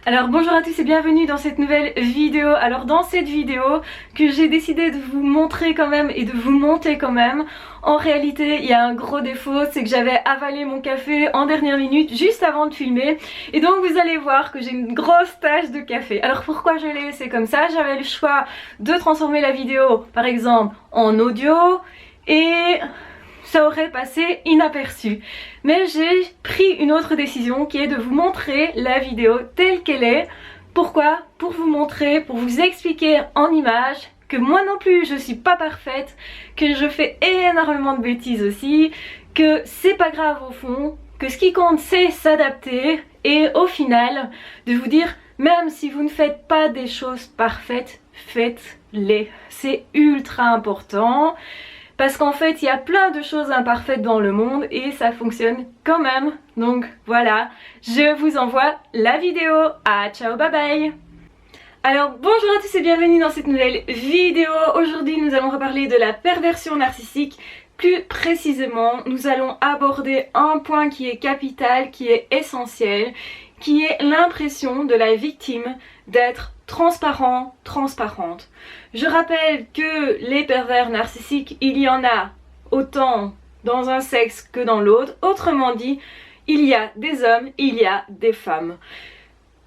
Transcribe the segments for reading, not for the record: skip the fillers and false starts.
Alors bonjour à tous et bienvenue dans cette nouvelle vidéo. Alors dans cette vidéo que j'ai décidé de vous montrer quand même et de vous monter quand même, en réalité il y a un gros défaut, c'est que j'avais avalé mon café en dernière minute juste avant de filmer et donc vous allez voir que j'ai une grosse tache de café. Alors pourquoi je l'ai laissé comme ça? J'avais le choix de transformer la vidéo par exemple en audio et ça aurait passé inaperçu. Mais j'ai pris une autre décision qui est de vous montrer la vidéo telle qu'elle est. Pourquoi? Pour vous montrer, pour vous expliquer en images que moi non plus je suis pas parfaite, que je fais énormément de bêtises aussi, que c'est pas grave au fond, que ce qui compte c'est s'adapter et au final de vous dire même si vous ne faites pas des choses parfaites, faites-les. C'est ultra important. Parce qu'en fait, il y a plein de choses imparfaites dans le monde et ça fonctionne quand même. Donc voilà, je vous envoie la vidéo. Ah, ciao, bye bye. Alors bonjour à tous et bienvenue dans cette nouvelle vidéo. Aujourd'hui, nous allons reparler de la perversion narcissique. Plus précisément, nous allons aborder un point qui est capital, qui est essentiel, qui est l'impression de la victime d'être transparent, transparente. Je rappelle que les pervers narcissiques, il y en a autant dans un sexe que dans l'autre. Autrement dit, il y a des hommes, il y a des femmes.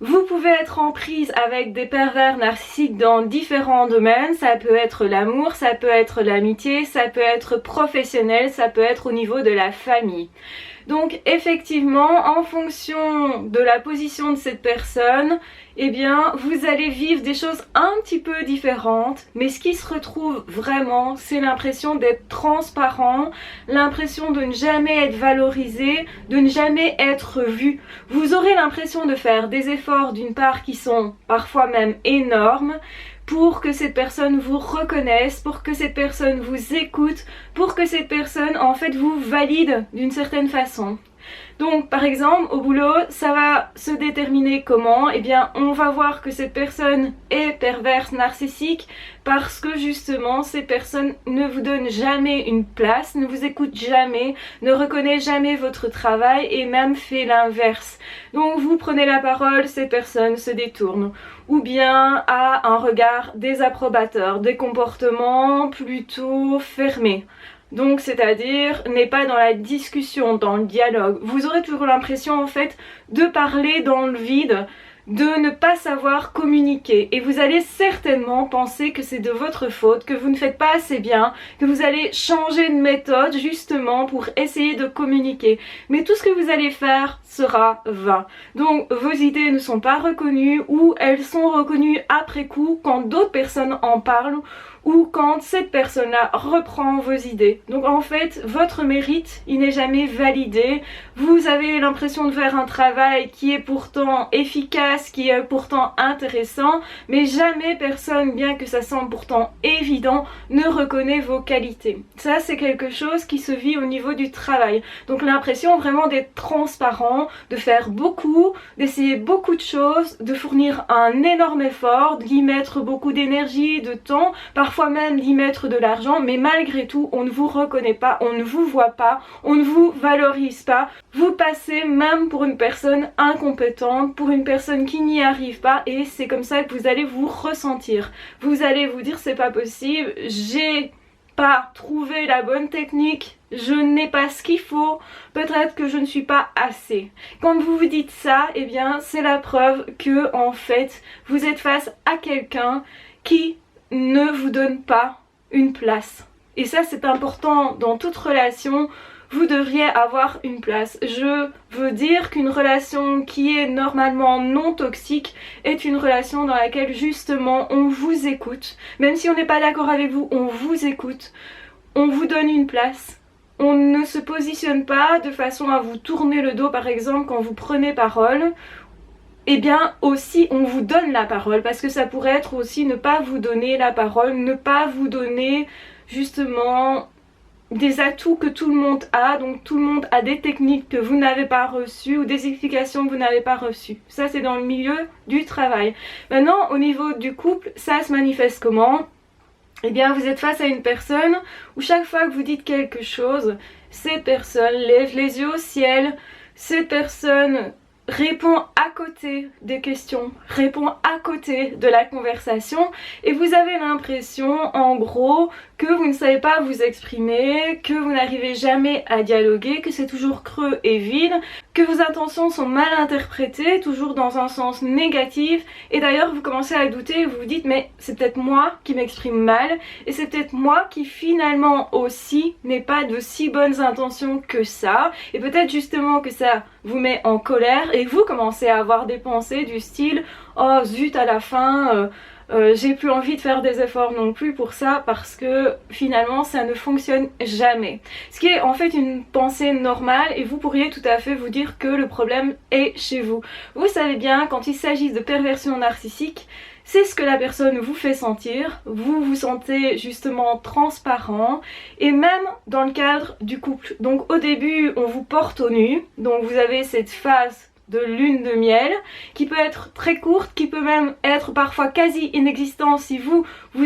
Vous pouvez être en prise avec des pervers narcissiques dans différents domaines. Ça peut être l'amour, ça peut être l'amitié, ça peut être professionnel, ça peut être au niveau de la famille. Donc effectivement, en fonction de la position de cette personne, eh bien vous allez vivre des choses un petit peu différentes, mais ce qui se retrouve vraiment, c'est l'impression d'être transparent, l'impression de ne jamais être valorisé, de ne jamais être vu. Vous aurez l'impression de faire des efforts d'une part qui sont parfois même énormes, pour que cette personne vous reconnaisse, pour que cette personne vous écoute, pour que cette personne en fait vous valide d'une certaine façon. Donc par exemple au boulot ça va se déterminer comment? Eh bien on va voir que cette personne est perverse narcissique parce que justement ces personnes ne vous donnent jamais une place, ne vous écoutent jamais, ne reconnaît jamais votre travail et même fait l'inverse. Donc vous prenez la parole, ces personnes se détournent ou bien a un regard désapprobateur, des comportements plutôt fermés. Donc c'est-à-dire n'est pas dans la discussion, dans le dialogue. Vous aurez toujours l'impression en fait de parler dans le vide, de ne pas savoir communiquer. Et vous allez certainement penser que c'est de votre faute, que vous ne faites pas assez bien, que vous allez changer de méthode justement pour essayer de communiquer. Mais tout ce que vous allez faire sera vain. Donc vos idées ne sont pas reconnues ou elles sont reconnues après coup quand d'autres personnes en parlent ou quand cette personne-là reprend vos idées. Donc en fait, votre mérite, il n'est jamais validé. Vous avez l'impression de faire un travail qui est pourtant efficace, qui est pourtant intéressant, mais jamais personne, bien que ça semble pourtant évident, ne reconnaît vos qualités. Ça, c'est quelque chose qui se vit au niveau du travail. Donc l'impression vraiment d'être transparent, de faire beaucoup, d'essayer beaucoup de choses, de fournir un énorme effort, d'y mettre beaucoup d'énergie, de temps, parfois même d'y mettre de l'argent, mais malgré tout, on ne vous reconnaît pas, on ne vous voit pas, on ne vous valorise pas. Vous passez même pour une personne incompétente, pour une personne qui n'y arrive pas, et c'est comme ça que vous allez vous ressentir. Vous allez vous dire c'est pas possible, j'ai pas trouvé la bonne technique, je n'ai pas ce qu'il faut, peut-être que je ne suis pas assez. Quand vous vous dites ça, eh bien c'est la preuve que en fait vous êtes face à quelqu'un qui ne vous donne pas une place. Et ça c'est important dans toute relation, vous devriez avoir une place. Je veux dire qu'une relation qui est normalement non toxique est une relation dans laquelle justement on vous écoute. Même si on n'est pas d'accord avec vous, on vous écoute, on vous donne une place. On ne se positionne pas de façon à vous tourner le dos par exemple quand vous prenez parole. Eh bien aussi on vous donne la parole parce que ça pourrait être aussi ne pas vous donner la parole, ne pas vous donner justement des atouts que tout le monde a, donc tout le monde a des techniques que vous n'avez pas reçues ou des explications que vous n'avez pas reçues. Ça c'est dans le milieu du travail. Maintenant au niveau du couple, ça se manifeste comment? Eh bien vous êtes face à une personne où chaque fois que vous dites quelque chose, cette personne lève les yeux au ciel, cette personne répond à côté des questions, répond à côté de la conversation et vous avez l'impression en gros que vous ne savez pas vous exprimer, que vous n'arrivez jamais à dialoguer, que c'est toujours creux et vide, que vos intentions sont mal interprétées, toujours dans un sens négatif et d'ailleurs vous commencez à douter et vous vous dites mais c'est peut-être moi qui m'exprime mal et c'est peut-être moi qui finalement aussi n'ai pas de si bonnes intentions que ça et peut-être justement que ça vous met en colère et vous commencez à avoir des pensées du style oh zut à la fin j'ai plus envie de faire des efforts non plus pour ça parce que finalement ça ne fonctionne jamais. Ce qui est en fait une pensée normale et vous pourriez tout à fait vous dire que le problème est chez vous. Vous savez bien quand il s'agit de perversion narcissique, c'est ce que la personne vous fait sentir, vous vous sentez justement transparent et même dans le cadre du couple. Donc au début on vous porte au nu, donc vous avez cette phase de lune de miel qui peut être très courte, qui peut même être parfois quasi inexistante si vous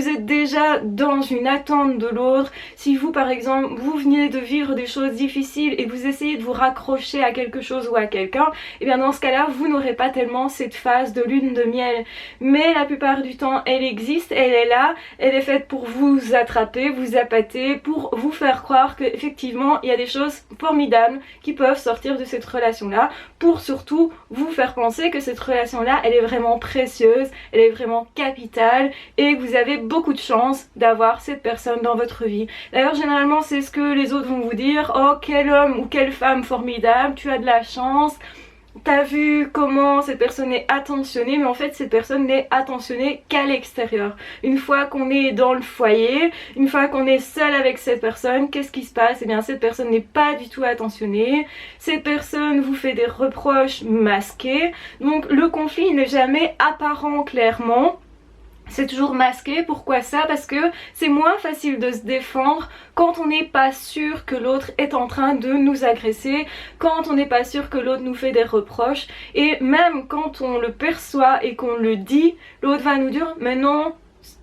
êtes déjà dans une attente de l'autre, si vous par exemple vous venez de vivre des choses difficiles et vous essayez de vous raccrocher à quelque chose ou à quelqu'un, et bien dans ce cas là vous n'aurez pas tellement cette phase de lune de miel, mais la plupart du temps elle existe, elle est là, elle est faite pour vous attraper, vous appâter, pour vous faire croire qu'effectivement il y a des choses formidables qui peuvent sortir de cette relation là, pour surtout vous faire penser que cette relation là elle est vraiment précieuse, elle est vraiment capitale et que vous avez beaucoup de chance d'avoir cette personne dans votre vie. D'ailleurs généralement c'est ce que les autres vont vous dire, oh quel homme ou quelle femme formidable, tu as de la chance, t'as vu comment cette personne est attentionnée, mais en fait cette personne n'est attentionnée qu'à l'extérieur. Une fois qu'on est dans le foyer, une fois qu'on est seul avec cette personne, qu'est-ce qui se passe? Eh bien cette personne n'est pas du tout attentionnée, cette personne vous fait des reproches masqués, donc le conflit n'est jamais apparent clairement. C'est toujours masqué, pourquoi ça? Parce que c'est moins facile de se défendre quand on n'est pas sûr que l'autre est en train de nous agresser, quand on n'est pas sûr que l'autre nous fait des reproches, et même quand on le perçoit et qu'on le dit, l'autre va nous dire mais non,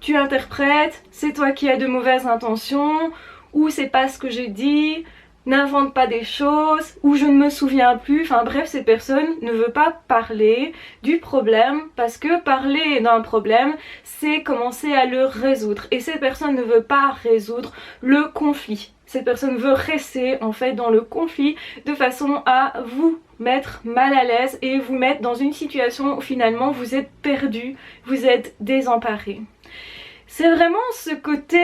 tu interprètes, c'est toi qui as de mauvaises intentions, ou c'est pas ce que j'ai dit, n'invente pas des choses, ou je ne me souviens plus, enfin bref cette personne ne veut pas parler du problème parce que parler d'un problème c'est commencer à le résoudre et cette personne ne veut pas résoudre le conflit. Cette personne veut rester en fait dans le conflit de façon à vous mettre mal à l'aise et vous mettre dans une situation où finalement vous êtes perdu, vous êtes désemparé. C'est vraiment ce côté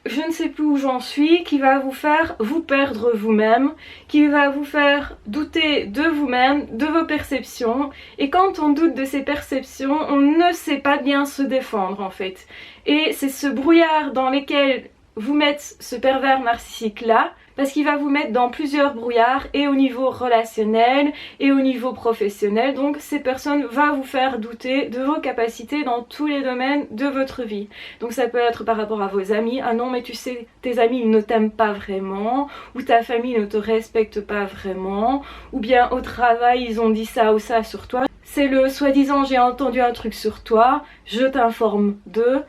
je ne sais plus où j'en suis qui va vous faire vous perdre vous-même, qui va vous faire douter de vous-même, de vos perceptions. Et quand on doute de ses perceptions, on ne sait pas bien se défendre en fait. Et c'est ce brouillard dans lequel vous met ce pervers narcissique là, parce qu'il va vous mettre dans plusieurs brouillards et au niveau relationnel et au niveau professionnel. Donc cette personne va vous faire douter de vos capacités dans tous les domaines de votre vie. Donc ça peut être par rapport à vos amis, ah non mais tu sais tes amis ils ne t'aiment pas vraiment, ou ta famille ne te respecte pas vraiment, ou bien au travail ils ont dit ça ou ça sur toi. C'est le soi-disant j'ai entendu un truc sur toi, je t'informe d'eux.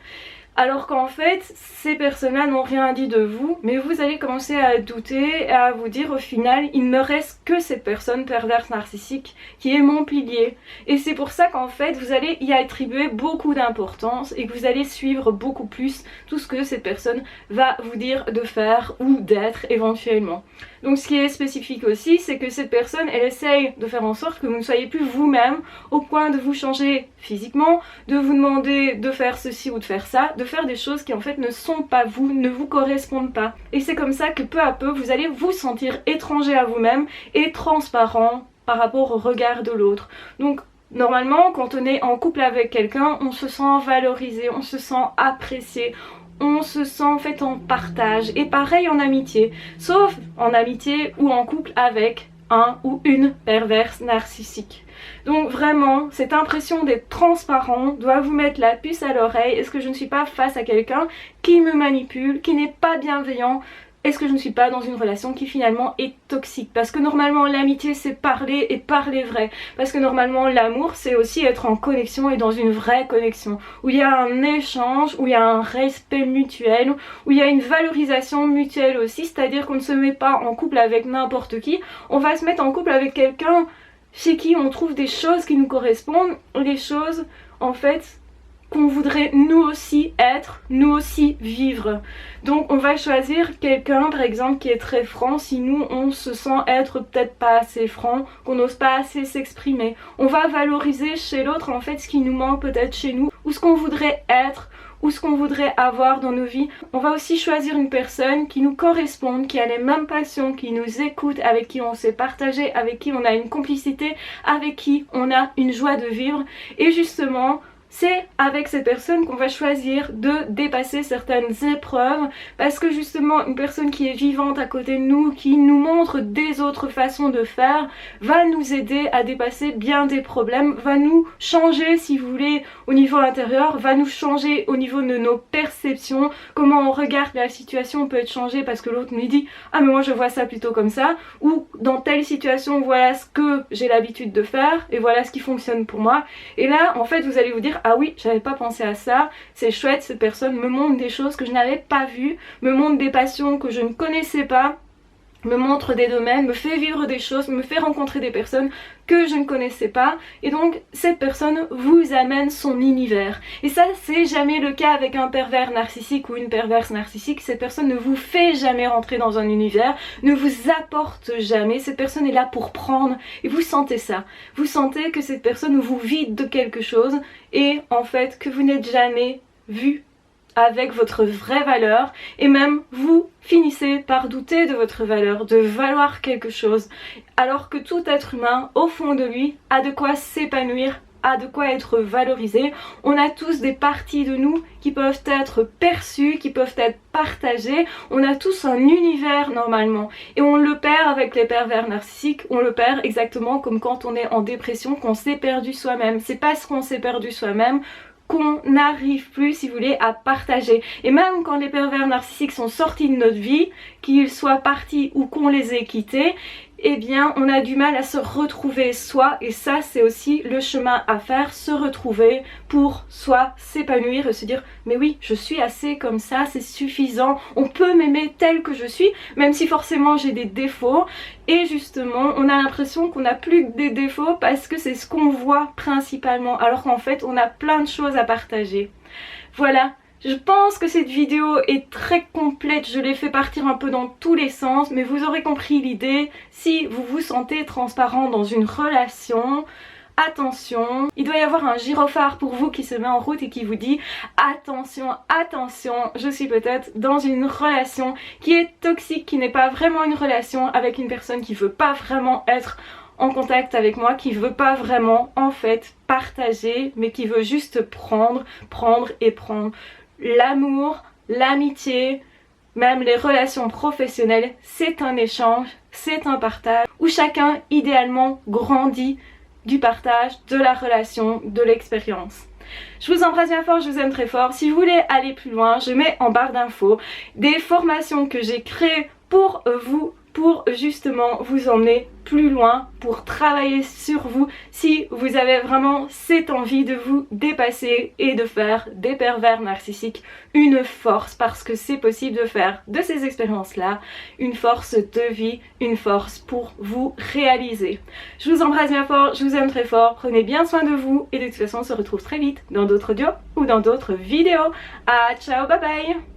Alors qu'en fait, ces personnes-là n'ont rien dit de vous, mais vous allez commencer à douter et à vous dire au final, il ne reste que cette personne perverse narcissique qui est mon pilier. Et c'est pour ça qu'en fait, vous allez y attribuer beaucoup d'importance et que vous allez suivre beaucoup plus tout ce que cette personne va vous dire de faire ou d'être éventuellement. Donc ce qui est spécifique aussi, c'est que cette personne, elle essaye de faire en sorte que vous ne soyez plus vous-même au point de vous changer physiquement, de vous demander de faire ceci ou de faire ça, de faire des choses qui en fait ne sont pas vous, ne vous correspondent pas. Et c'est comme ça que peu à peu, vous allez vous sentir étranger à vous-même et transparent par rapport au regard de l'autre. Donc normalement, quand on est en couple avec quelqu'un, on se sent valorisé, on se sent apprécié, on se sent en fait en partage, et pareil en amitié, sauf en amitié ou en couple avec un ou une perverse narcissique. Donc vraiment, cette impression d'être transparent doit vous mettre la puce à l'oreille. Est-ce que je ne suis pas face à quelqu'un qui me manipule, qui n'est pas bienveillant? Est-ce que je ne suis pas dans une relation qui finalement est toxique? Parce que normalement l'amitié c'est parler et parler vrai. Parce que normalement l'amour c'est aussi être en connexion et dans une vraie connexion. Où il y a un échange, où il y a un respect mutuel, où il y a une valorisation mutuelle aussi. C'est-à-dire qu'on ne se met pas en couple avec n'importe qui. On va se mettre en couple avec quelqu'un chez qui on trouve des choses qui nous correspondent, des choses en fait qu'on voudrait nous aussi être, nous aussi vivre. Donc on va choisir quelqu'un par exemple qui est très franc si nous on se sent être peut-être pas assez franc, qu'on n'ose pas assez s'exprimer. On va valoriser chez l'autre en fait ce qui nous manque peut-être chez nous, ou ce qu'on voudrait être, ou ce qu'on voudrait avoir dans nos vies. On va aussi choisir une personne qui nous corresponde, qui a les mêmes passions, qui nous écoute, avec qui on sait partager, avec qui on a une complicité, avec qui on a une joie de vivre. Et justement, c'est avec cette personne qu'on va choisir de dépasser certaines épreuves, parce que justement une personne qui est vivante à côté de nous, qui nous montre des autres façons de faire, va nous aider à dépasser bien des problèmes, va nous changer si vous voulez au niveau intérieur, va nous changer au niveau de nos perceptions, comment on regarde la situation peut être changé parce que l'autre nous dit ah mais moi je vois ça plutôt comme ça, ou dans telle situation voilà ce que j'ai l'habitude de faire et voilà ce qui fonctionne pour moi. Et là en fait vous allez vous dire ah oui, j'avais pas pensé à ça, c'est chouette, cette personne me montre des choses que je n'avais pas vues, me montre des passions que je ne connaissais pas, me montre des domaines, me fait vivre des choses, me fait rencontrer des personnes que je ne connaissais pas, et donc cette personne vous amène son univers. Et ça c'est jamais le cas avec un pervers narcissique ou une perverse narcissique. Cette personne ne vous fait jamais rentrer dans un univers, ne vous apporte jamais, cette personne est là pour prendre, et vous sentez ça, vous sentez que cette personne vous vide de quelque chose, et en fait que vous n'êtes jamais vu avec votre vraie valeur, et même vous finissez par douter de votre valeur, de valoir quelque chose, alors que tout être humain au fond de lui a de quoi s'épanouir, a de quoi être valorisé. On a tous des parties de nous qui peuvent être perçues, qui peuvent être partagées, on a tous un univers normalement, et on le perd avec les pervers narcissiques, on le perd exactement comme quand on est en dépression, qu'on s'est perdu soi-même. C'est parce qu'on s'est perdu soi-même qu'on n'arrive plus, si vous voulez, à partager. Et même quand les pervers narcissiques sont sortis de notre vie, qu'ils soient partis ou qu'on les ait quittés, eh bien on a du mal à se retrouver soi, et ça c'est aussi le chemin à faire, se retrouver pour soi, s'épanouir et se dire mais oui je suis assez comme ça, c'est suffisant, on peut m'aimer tel que je suis même si forcément j'ai des défauts. Et justement on a l'impression qu'on n'a plus que des défauts parce que c'est ce qu'on voit principalement, alors qu'en fait on a plein de choses à partager. Voilà. Je pense que cette vidéo est très complète, je l'ai fait partir un peu dans tous les sens, mais vous aurez compris l'idée. Si vous vous sentez transparent dans une relation, attention, il doit y avoir un gyrophare pour vous qui se met en route et qui vous dit attention, attention, je suis peut-être dans une relation qui est toxique, qui n'est pas vraiment une relation avec une personne qui veut pas vraiment être en contact avec moi, qui veut pas vraiment en fait partager, mais qui veut juste prendre et prendre. L'amour, l'amitié, même les relations professionnelles, c'est un échange, c'est un partage où chacun idéalement grandit du partage, de la relation, de l'expérience. Je vous embrasse bien fort, je vous aime très fort. Si vous voulez aller plus loin, je mets en barre d'infos des formations que j'ai créées pour vous, pour justement vous emmener plus loin, pour travailler sur vous si vous avez vraiment cette envie de vous dépasser et de faire des pervers narcissiques une force, parce que c'est possible de faire de ces expériences-là une force de vie, une force pour vous réaliser. Je vous embrasse bien fort, je vous aime très fort, prenez bien soin de vous et de toute façon on se retrouve très vite dans d'autres audios ou dans d'autres vidéos. Ah ciao, bye bye.